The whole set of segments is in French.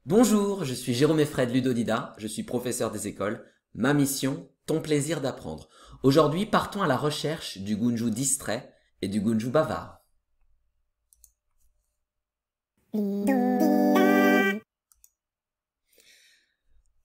Bonjour, je suis Jérôme Effred Ludodida, je suis professeur des écoles. Ma mission, ton plaisir d'apprendre. Aujourd'hui, partons à la recherche du Gunju distrait et du Gunju bavard.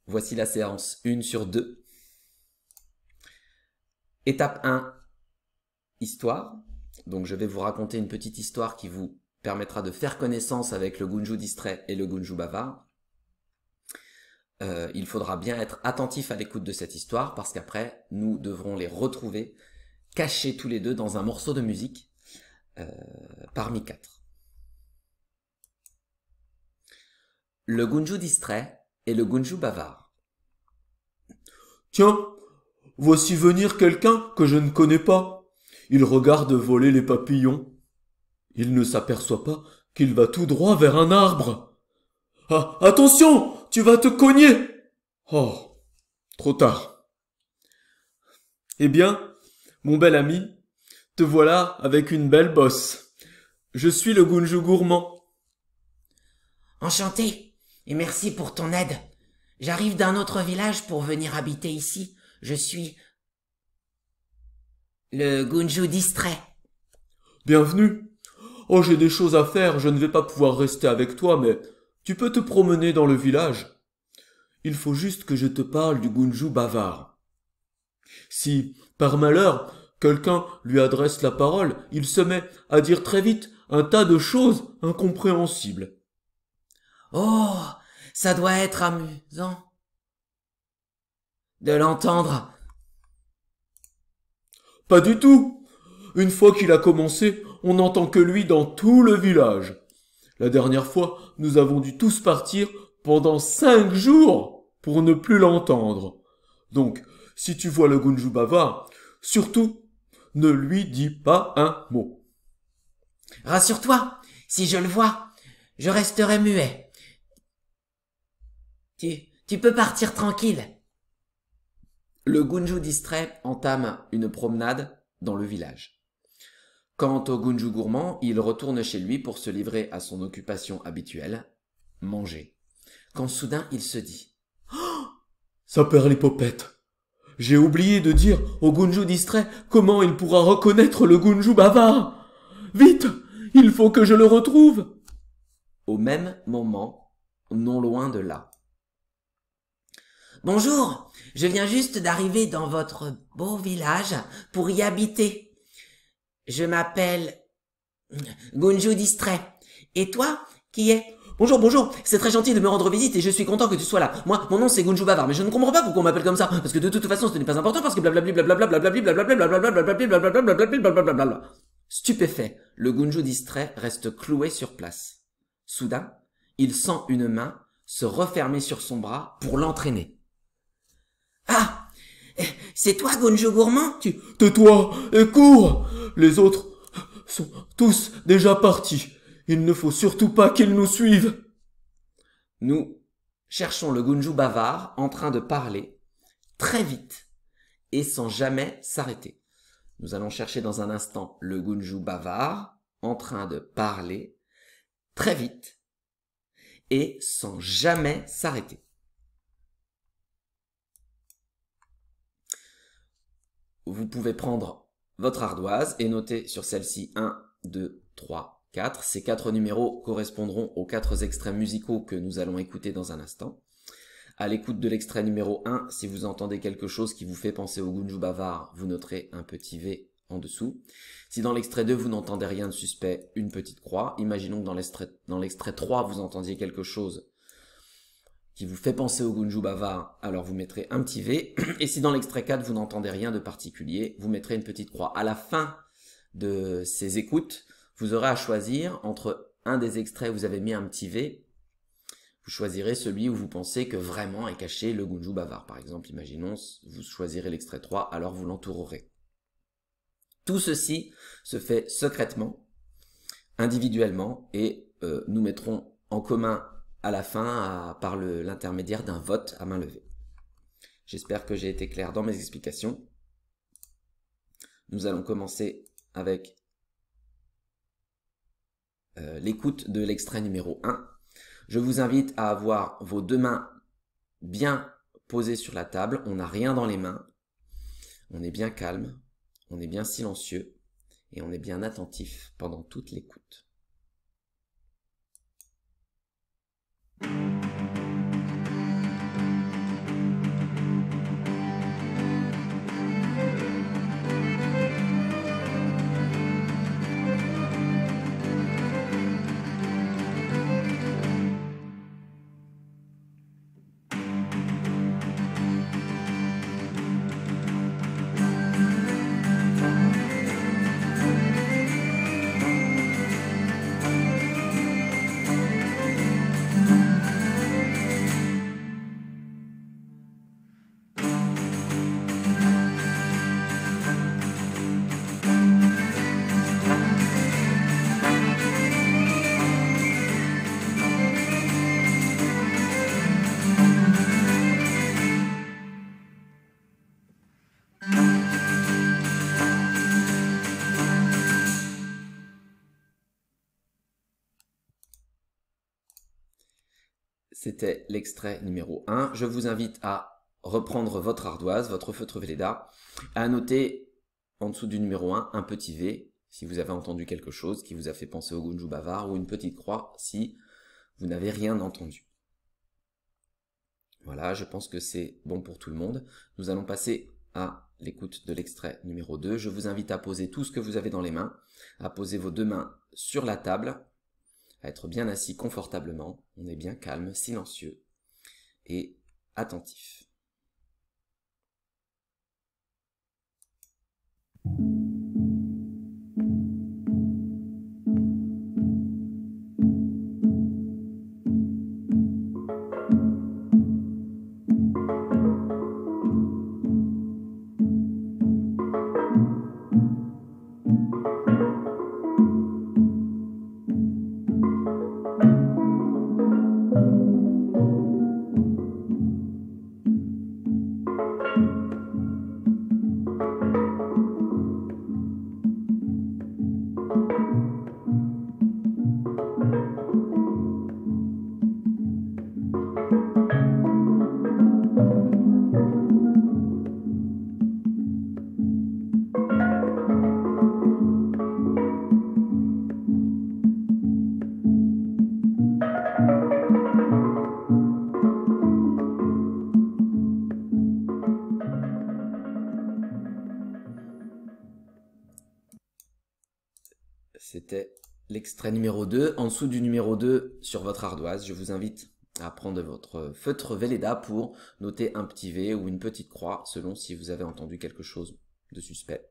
Voici la séance 1 sur 2. Étape 1, histoire. Donc je vais vous raconter une petite histoire qui vous permettra de faire connaissance avec le Gunju distrait et le Gunju bavard. Il faudra bien être attentif à l'écoute de cette histoire parce qu'après, nous devrons les retrouver cachés tous les deux dans un morceau de musique parmi 4. Le Gunju distrait et le Gunju bavard. Tiens, voici venir quelqu'un que je ne connais pas. Il regarde voler les papillons. Il ne s'aperçoit pas qu'il va tout droit vers un arbre. Ah, attention, tu vas te cogner. Oh, trop tard. Eh bien, mon bel ami, te voilà avec une belle bosse. Je suis le Gunju gourmand. Enchanté, et merci pour ton aide. J'arrive d'un autre village pour venir habiter ici. Je suis le Gunju distrait. Bienvenue. Oh, j'ai des choses à faire, je ne vais pas pouvoir rester avec toi, mais tu peux te promener dans le village. Il faut juste que je te parle du Gunju bavard. Si, par malheur, quelqu'un lui adresse la parole, il se met à dire très vite un tas de choses incompréhensibles. Oh, ça doit être amusant de l'entendre. Pas du tout. Une fois qu'il a commencé, on n'entend que lui dans tout le village. La dernière fois, nous avons dû tous partir pendant 5 jours pour ne plus l'entendre. Donc, si tu vois le Gunju bavard, surtout, ne lui dis pas un mot. Rassure-toi, si je le vois, je resterai muet. Tu peux partir tranquille. Le Gunju distrait entame une promenade dans le village. Quant au Gunju gourmand, il retourne chez lui pour se livrer à son occupation habituelle, manger. Quand soudain il se dit « Ça perd les popettes. J'ai oublié de dire au Gunju distrait comment il pourra reconnaître le Gunju bavard. Vite, il faut que je le retrouve. » Au même moment, non loin de là. Bonjour, je viens juste d'arriver dans votre beau village pour y habiter. Je m'appelle Gunju distrait. Et toi, qui es? Bonjour, c'est très gentil de me rendre visite et je suis content que tu sois là. Moi, mon nom c'est Gunju bavard, mais je ne comprends pas pourquoi on m'appelle comme ça, parce que de toute façon ce n'est pas important, parce que blablabli blablabla blablabli blablabli blablabli blablabli blablabla. Stupéfait, le Gunju distrait reste cloué sur place. Soudain, il sent une main se refermer sur son bras pour l'entraîner. Ah, c'est toi Gunju gourmand? Tais-toi et cours. Les autres sont tous déjà partis. Il ne faut surtout pas qu'ils nous suivent. Nous cherchons le Gunju bavard en train de parler très vite et sans jamais s'arrêter. Nous allons chercher dans un instant le Gunju bavard en train de parler très vite et sans jamais s'arrêter. Vous pouvez prendre votre ardoise et noter sur celle-ci 1, 2, 3, 4. Ces 4 numéros correspondront aux 4 extraits musicaux que nous allons écouter dans un instant. À l'écoute de l'extrait numéro 1, si vous entendez quelque chose qui vous fait penser au Gunju bavard, vous noterez un petit V en dessous. Si dans l'extrait 2, vous n'entendez rien de suspect, une petite croix. Imaginons que dans l'extrait 3, vous entendiez quelque chose qui vous fait penser au Gunju bavard, alors vous mettrez un petit V. Et si dans l'extrait 4, vous n'entendez rien de particulier, vous mettrez une petite croix. À la fin de ces écoutes, vous aurez à choisir entre un des extraits où vous avez mis un petit V. Vous choisirez celui où vous pensez que vraiment est caché le Gunju bavard. Par exemple, imaginons, vous choisirez l'extrait 3, alors vous l'entourerez. Tout ceci se fait secrètement, individuellement, et nous mettrons en commun à la fin par l'intermédiaire d'un vote à main levée. J'espère que j'ai été clair dans mes explications. Nous allons commencer avec l'écoute de l'extrait numéro 1. Je vous invite à avoir vos deux mains bien posées sur la table. On n'a rien dans les mains. On est bien calme, on est bien silencieux et on est bien attentif pendant toute l'écoute. C'était l'extrait numéro 1. Je vous invite à reprendre votre ardoise, votre feutre Velleda, à noter en dessous du numéro 1 un petit V si vous avez entendu quelque chose qui vous a fait penser au Gunju bavard, ou une petite croix si vous n'avez rien entendu. Voilà, je pense que c'est bon pour tout le monde. Nous allons passer à l'écoute de l'extrait numéro 2. Je vous invite à poser tout ce que vous avez dans les mains, à poser vos deux mains sur la table, à être bien assis confortablement. On est bien calme, silencieux et attentif. C'était l'extrait numéro 2. En dessous du numéro 2, sur votre ardoise, je vous invite à prendre votre feutre Velleda pour noter un petit V ou une petite croix, selon si vous avez entendu quelque chose de suspect.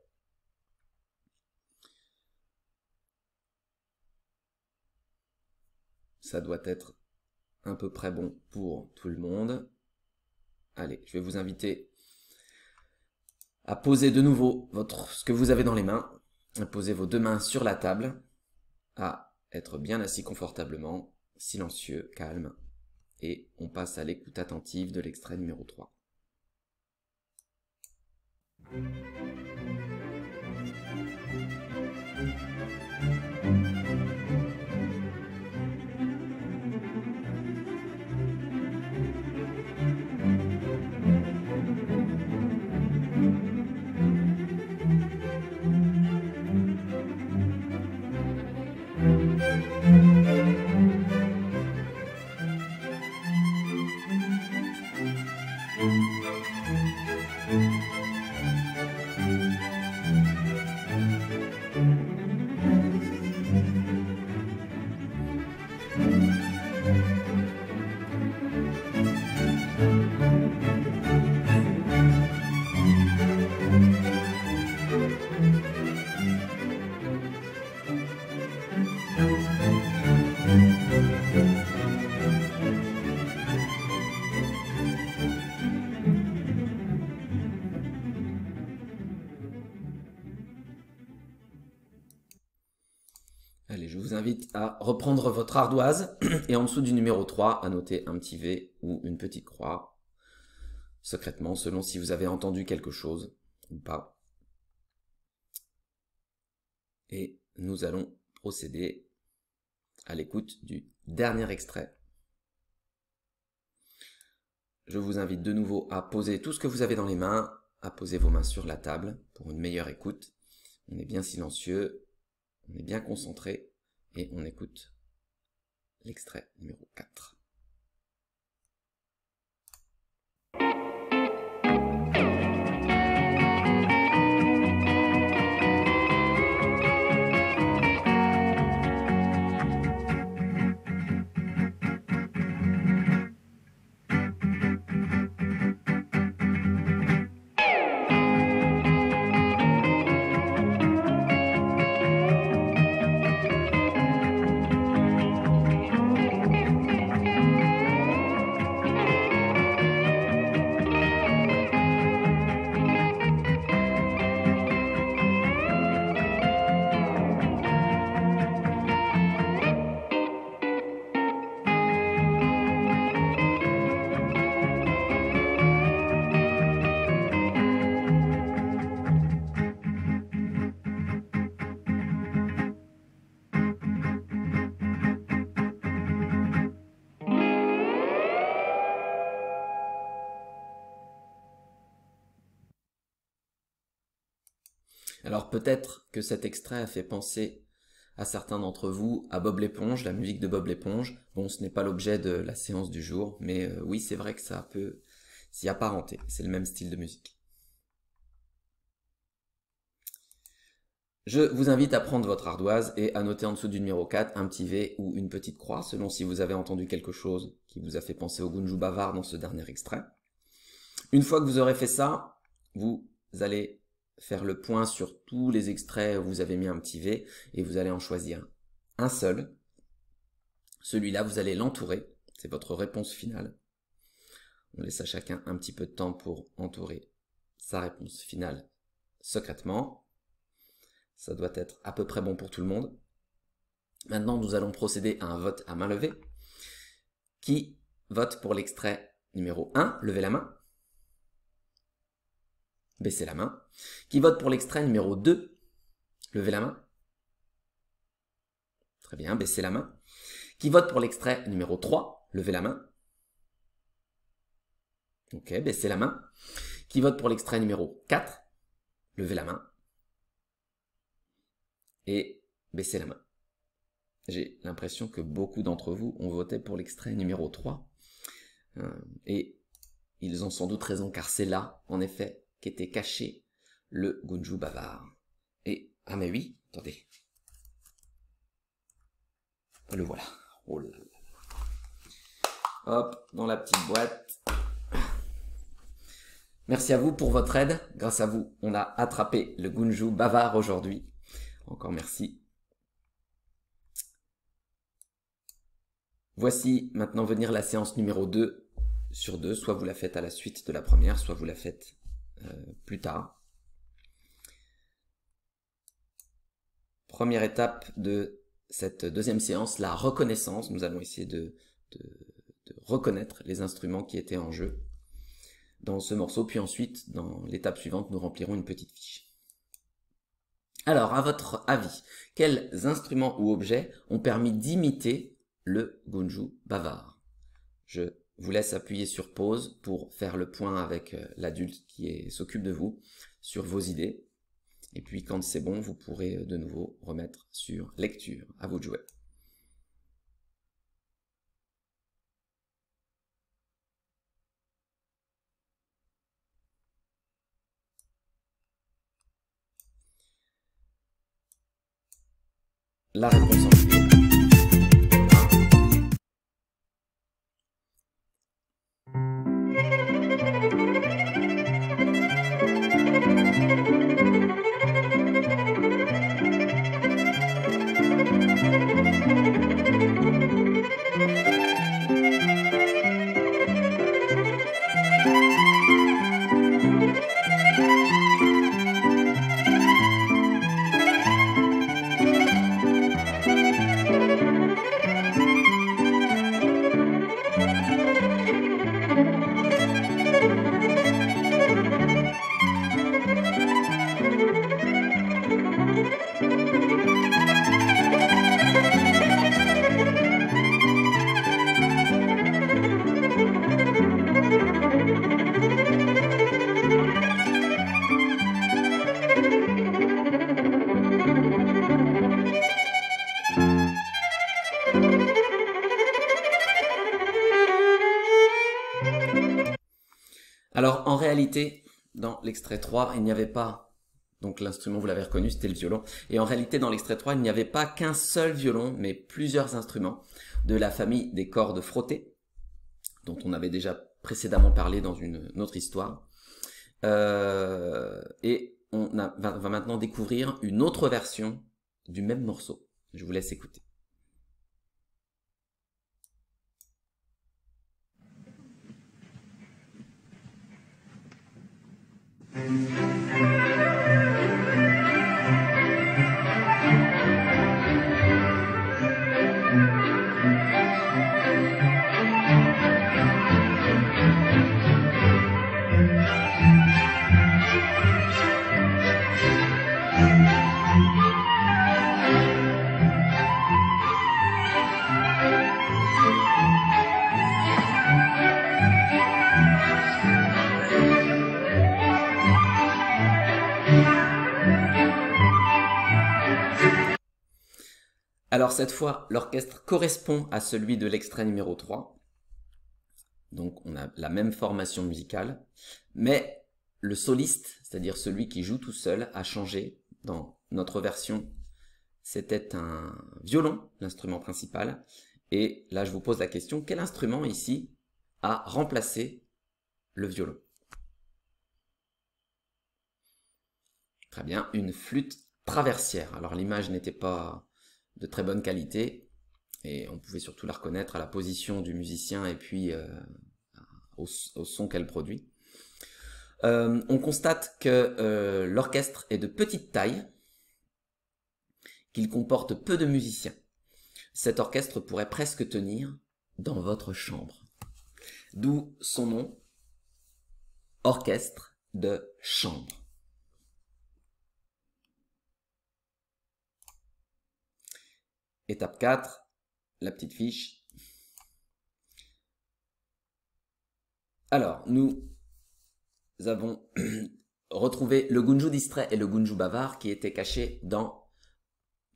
Ça doit être à peu près bon pour tout le monde. Allez, je vais vous inviter à poser de nouveau ce que vous avez dans les mains. Posez vos deux mains sur la table, à être bien assis confortablement, silencieux, calme, et on passe à l'écoute attentive de l'extrait numéro 3. Allez, je vous invite à reprendre votre ardoise et en dessous du numéro 3, à noter un petit V ou une petite croix, secrètement, selon si vous avez entendu quelque chose ou pas. Et nous allons procéder à l'écoute du dernier extrait je vous invite de nouveau à poser tout ce que vous avez dans les mains, à poser vos mains sur la table pour une meilleure écoute. On est bien silencieux, on est bien concentré et on écoute l'extrait numéro 4. Alors peut-être que cet extrait a fait penser à certains d'entre vous à Bob l'éponge, la musique de Bob l'éponge. Bon, ce n'est pas l'objet de la séance du jour, mais oui, c'est vrai que ça peut s'y apparenter. C'est le même style de musique. Je vous invite à prendre votre ardoise et à noter en dessous du numéro 4 un petit V ou une petite croix, selon si vous avez entendu quelque chose qui vous a fait penser au Gunju bavard dans ce dernier extrait. Une fois que vous aurez fait ça, vous allez faire le point sur tous les extraits où vous avez mis un petit V et vous allez en choisir un seul. Celui-là, vous allez l'entourer. C'est votre réponse finale. On laisse à chacun un petit peu de temps pour entourer sa réponse finale secrètement. Ça doit être à peu près bon pour tout le monde. Maintenant, nous allons procéder à un vote à main levée. Qui vote pour l'extrait numéro 1? Levez la main. Baissez la main. Qui vote pour l'extrait numéro 2? Levez la main. Très bien, baissez la main. Qui vote pour l'extrait numéro 3? Levez la main. Ok, baissez la main. Qui vote pour l'extrait numéro 4? Levez la main. Et baissez la main. J'ai l'impression que beaucoup d'entre vous ont voté pour l'extrait numéro 3. Et ils ont sans doute raison, car c'est là, en effet, qu'était caché le Gunju bavard. Et, ah mais oui, attendez. Le voilà. Oh là là. Hop, dans la petite boîte. Merci à vous pour votre aide. Grâce à vous, on a attrapé le Gunju bavard aujourd'hui. Encore merci. Voici maintenant venir la séance numéro 2 sur 2. Soit vous la faites à la suite de la première, soit vous la faites plus tard. Première étape de cette deuxième séance, la reconnaissance. Nous allons essayer de reconnaître les instruments qui étaient en jeu dans ce morceau. Puis ensuite, dans l'étape suivante, nous remplirons une petite fiche. Alors, à votre avis, quels instruments ou objets ont permis d'imiter le Gunju bavard? Je vous laisse appuyer sur pause pour faire le point avec l'adulte qui s'occupe de vous sur vos idées. Et puis quand c'est bon, vous pourrez de nouveau remettre sur lecture. À vous de jouer. La réponse en vidéo. Alors, en réalité, dans l'extrait 3, il n'y avait pas, donc l'instrument, vous l'avez reconnu, c'était le violon. Et en réalité, dans l'extrait 3, il n'y avait pas qu'un seul violon, mais plusieurs instruments de la famille des cordes frottées, dont on avait déjà précédemment parlé dans une autre histoire. Et va maintenant découvrir une autre version du même morceau. Je vous laisse écouter. Alors cette fois, l'orchestre correspond à celui de l'extrait numéro 3. Donc on a la même formation musicale, mais le soliste, c'est-à-dire celui qui joue tout seul, a changé. Dans notre version, c'était un violon, l'instrument principal. Et là, je vous pose la question, quel instrument ici a remplacé le violon? Très bien, une flûte traversière. Alors l'image n'était pas de très bonne qualité et on pouvait surtout la reconnaître à la position du musicien et puis au son qu'elle produit. On constate que l'orchestre est de petite taille, qu'il comporte peu de musiciens. Cet orchestre pourrait presque tenir dans votre chambre. D'où son nom, orchestre de chambre. Étape 4, la petite fiche. Alors, nous avons retrouvé le Gunju distrait et le Gunju bavard qui étaient cachés dans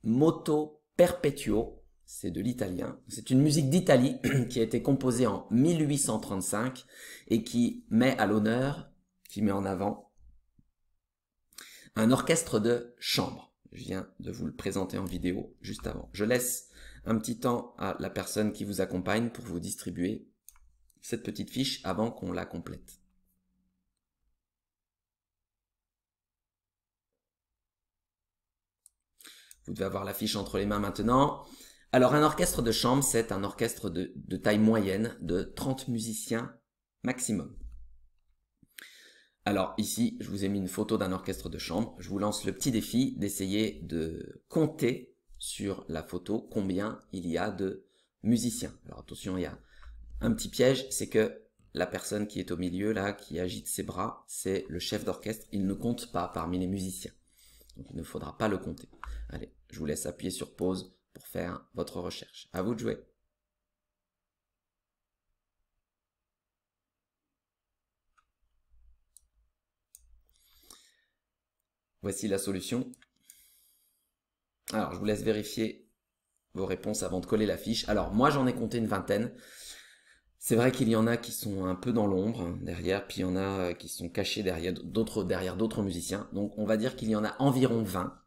Moto Perpetuo, c'est de l'italien. C'est une musique d'Italie qui a été composée en 1835 et qui met à l'honneur, qui met en avant un orchestre de chambre. Je viens de vous le présenter en vidéo juste avant. Je laisse un petit temps à la personne qui vous accompagne pour vous distribuer cette petite fiche avant qu'on la complète. Vous devez avoir la fiche entre les mains maintenant. Alors un orchestre de chambre, c'est un orchestre de taille moyenne de 30 musiciens maximum. Alors ici, je vous ai mis une photo d'un orchestre de chambre. Je vous lance le petit défi d'essayer de compter sur la photo combien il y a de musiciens. Alors attention, il y a un petit piège, c'est que la personne qui est au milieu, là, qui agite ses bras, c'est le chef d'orchestre. Il ne compte pas parmi les musiciens. Donc il ne faudra pas le compter. Allez, je vous laisse appuyer sur pause pour faire votre recherche. À vous de jouer. Voici la solution. Alors, je vous laisse vérifier vos réponses avant de coller la fiche. Alors, moi, j'en ai compté une vingtaine. C'est vrai qu'il y en a qui sont un peu dans l'ombre derrière, puis il y en a qui sont cachés derrière d'autres musiciens. Donc, on va dire qu'il y en a environ 20.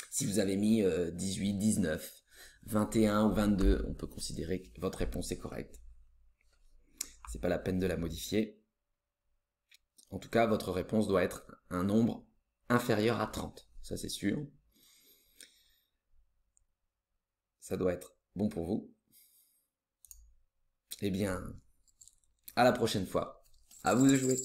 Si vous avez mis 18, 19, 21 ou 22, on peut considérer que votre réponse est correcte. C'est pas la peine de la modifier. En tout cas, votre réponse doit être un nombre inférieur à 30. Ça, c'est sûr. Ça doit être bon pour vous. Eh bien, à la prochaine fois. À vous de jouer.